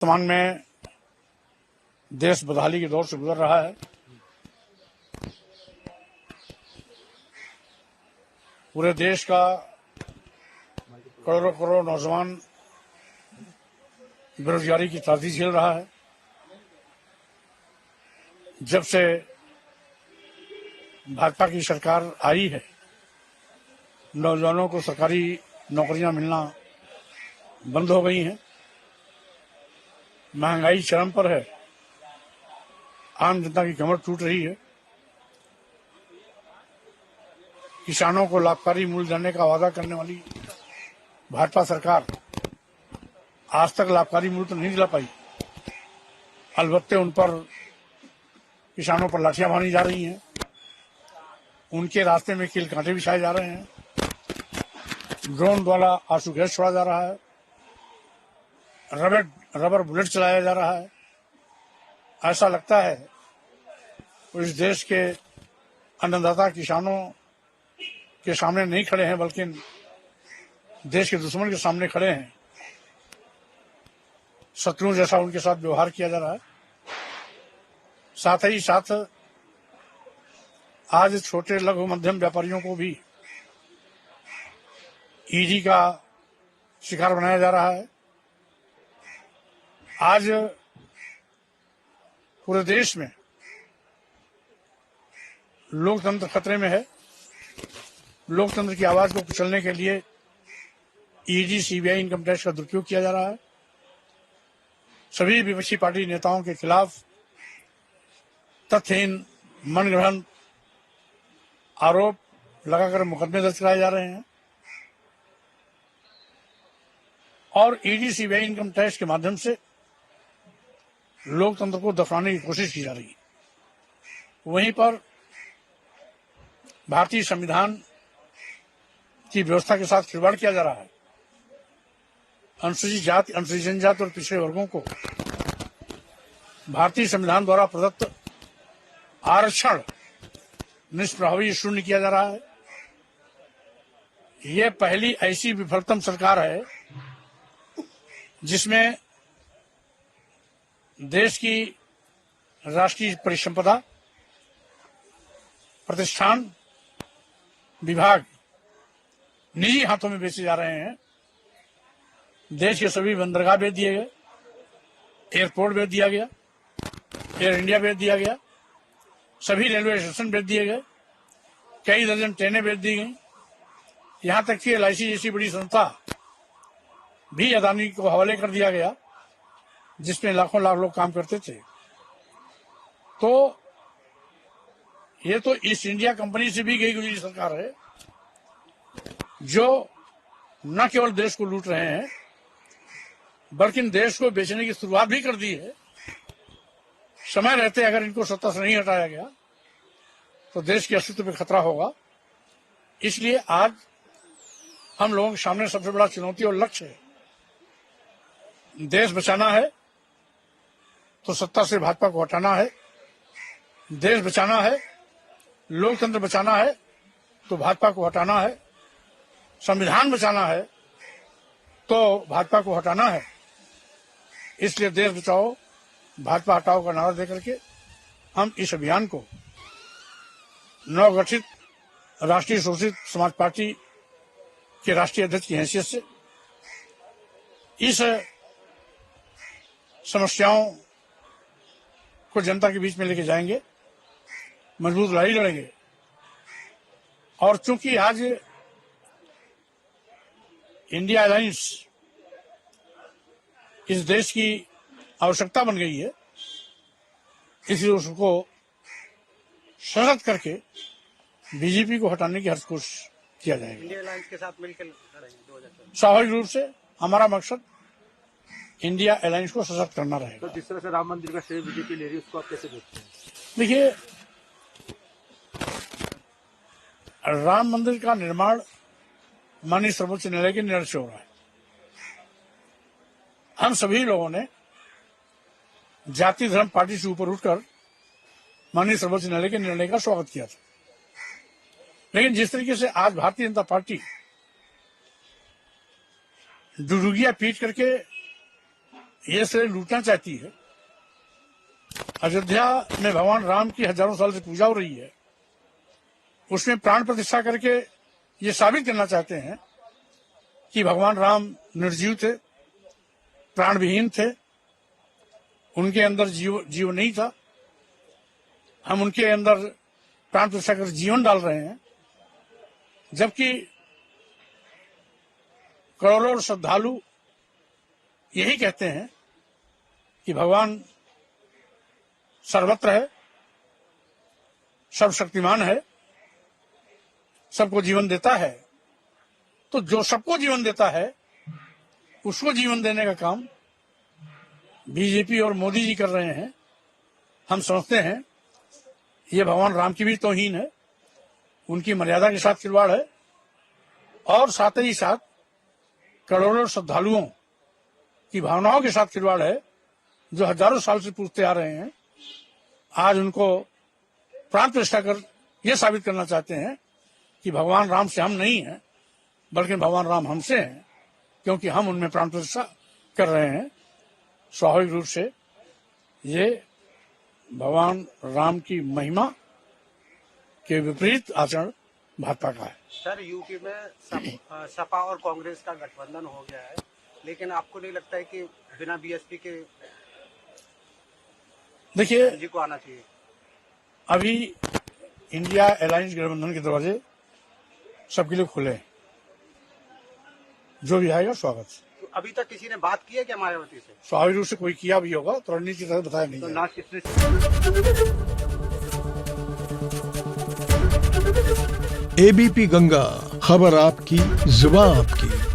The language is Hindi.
वर्तमान में देश बदहाली के दौर से गुजर रहा है। पूरे देश का करोड़ों करोड़ नौजवान बेरोजगारी की ताती झेल रहा है। जब से भाजपा की सरकार आई है, नौजवानों को सरकारी नौकरियां मिलना बंद हो गई हैं। महंगाई चरम पर है, आम जनता की कमर टूट रही है। किसानों को लाभकारी मूल्य देने का वादा करने वाली भाजपा सरकार आज तक लाभकारी मूल्य तो नहीं दिला पाई। अलबत्ते उन पर किसानों पर लाठियां मारी जा रही हैं, उनके रास्ते में कील कांटे बिछाए जा रहे हैं, ड्रोन द्वारा आंसू गैस छोड़ा जा रहा है, रबर बुलेट चलाया जा रहा है। ऐसा लगता है वो इस देश के अन्नदाता किसानों के सामने नहीं खड़े हैं, बल्कि देश के दुश्मन के सामने खड़े हैं। शत्रुओं जैसा उनके साथ व्यवहार किया जा रहा है। साथ ही साथ आज छोटे लघु मध्यम व्यापारियों को भी ईडी का शिकार बनाया जा रहा है। आज पूरे देश में लोकतंत्र खतरे में है। लोकतंत्र की आवाज को कुचलने के लिए ईडी, सीबीआई, इनकम टैक्स का दुरुपयोग किया जा रहा है। सभी विपक्षी पार्टी नेताओं के खिलाफ तथ्यहीन, मनगढ़ंत आरोप लगाकर मुकदमे दर्ज कराए जा रहे हैं और ईडी, सीबीआई, इनकम टैक्स के माध्यम से लोकतंत्र को दफनाने की कोशिश की जा रही है। वहीं पर भारतीय संविधान की व्यवस्था के साथ खिलवाड़ किया जा रहा है। अनुसूचित जाति, अनुसूचित जनजाति और पिछड़े वर्गों को भारतीय संविधान द्वारा प्रदत्त आरक्षण निष्प्रभावी शून्य किया जा रहा है। यह पहली ऐसी विफलतम सरकार है जिसमें देश की राष्ट्रीय परिसंपदा, प्रतिष्ठान, विभाग निजी हाथों में बेचे जा रहे हैं। देश के सभी बंदरगाह बेच दिए गए, एयरपोर्ट बेच दिया गया, एयर इंडिया बेच दिया गया, सभी रेलवे स्टेशन बेच दिए गए, कई दर्जन ट्रेनें बेच दी गई। यहां तक कि एलआईसी जैसी बड़ी संस्था भी अदानी को हवाले कर दिया गया, जिसमें लाखों लाख लोग काम करते थे। तो ये तो ईस्ट इंडिया कंपनी से भी गई गुजरी सरकार है, जो न केवल देश को लूट रहे हैं बल्कि देश को बेचने की शुरुआत भी कर दी है। समय रहते अगर इनको सत्ता से नहीं हटाया गया तो देश के अस्तित्व पे खतरा होगा। इसलिए आज हम लोगों के सामने सबसे बड़ा चुनौती और लक्ष्य है, देश बचाना है तो सत्ता से भाजपा को हटाना है, देश बचाना है, लोकतंत्र बचाना है तो भाजपा को हटाना है, संविधान बचाना है तो भाजपा को हटाना है। इसलिए देश बचाओ भाजपा हटाओ का नारा देकर के हम इस अभियान को नवगठित राष्ट्रीय शोषित समाज पार्टी के राष्ट्रीय अध्यक्ष की हैसियत से इस समस्याओं को जनता के बीच में लेके जाएंगे, मजबूत लड़ाई लड़ेंगे। और चूंकि आज इंडिया अलायंस इस देश की आवश्यकता बन गई है, इसलिए उसको सशक्त करके बीजेपी को हटाने की हर कोशिश किया जाएगा। इंडिया अलायंस के साथ मिलकर लड़ेंगे 2024। स्वाभाविक रूप से हमारा मकसद इंडिया अलायंस को सशक्त करना रहेगा। तो जिस तरह से राम मंदिर का श्रेय बीजेपी ले रही है, उसको आप कैसे देखते हैं? देखिए, राम मंदिर का निर्माण माननीय सर्वोच्च न्यायालय के निर्णय से हो रहा है। हम सभी लोगों ने जाति धर्म पार्टी से ऊपर उठकर माननीय सर्वोच्च न्यायालय के निर्णय का स्वागत किया था। लेकिन जिस तरीके से आज भारतीय जनता पार्टी डुडुगिया पीट करके ये से लूटना चाहती है। अयोध्या में भगवान राम की हजारों साल से पूजा हो रही है, उसमें प्राण प्रतिष्ठा करके ये साबित करना चाहते हैं कि भगवान राम निर्जीव थे, प्राणविहीन थे, उनके अंदर जीव नहीं था। हम उनके अंदर प्राण प्रतिष्ठा कर जीवन डाल रहे हैं, जबकि करोड़ों श्रद्धालु यही कहते हैं कि भगवान सर्वत्र है, सर्वशक्तिमान है, सबको जीवन देता है। तो जो सबको जीवन देता है उसको जीवन देने का काम बीजेपी और मोदी जी कर रहे हैं। हम समझते हैं ये भगवान राम की भी तौहीन है, उनकी मर्यादा के साथ खिलवाड़ है और साथ ही साथ करोड़ों श्रद्धालुओं की भावनाओं के साथ खिलवाड़ है, जो हजारों साल से पूछते आ रहे हैं। आज उनको प्राण प्रतिष्ठा कर यह साबित करना चाहते हैं कि भगवान राम से हम नहीं हैं, बल्कि भगवान राम हमसे हैं, क्योंकि हम उनमें प्राण प्रतिष्ठा कर रहे हैं। स्वाभाविक रूप से ये भगवान राम की महिमा के विपरीत आचरण भाजपा का है। सर, यूपी में सपा और कांग्रेस का गठबंधन हो गया है, लेकिन आपको नहीं लगता है कि बिना बीएसपी के देखिए जी को आना चाहिए? अभी इंडिया अलायंस गठबंधन के दरवाजे सबके लिए खुले हैं, जो भी आएगा स्वागत। तो अभी तक किसी ने बात की है क्या मायावती से? स्वाभाविक रूप से कोई किया भी होगा तो रणनीति की तरह बताया नहीं तो है। ना किसने एबीपी गंगा, खबर आपकी, जुबान आपकी।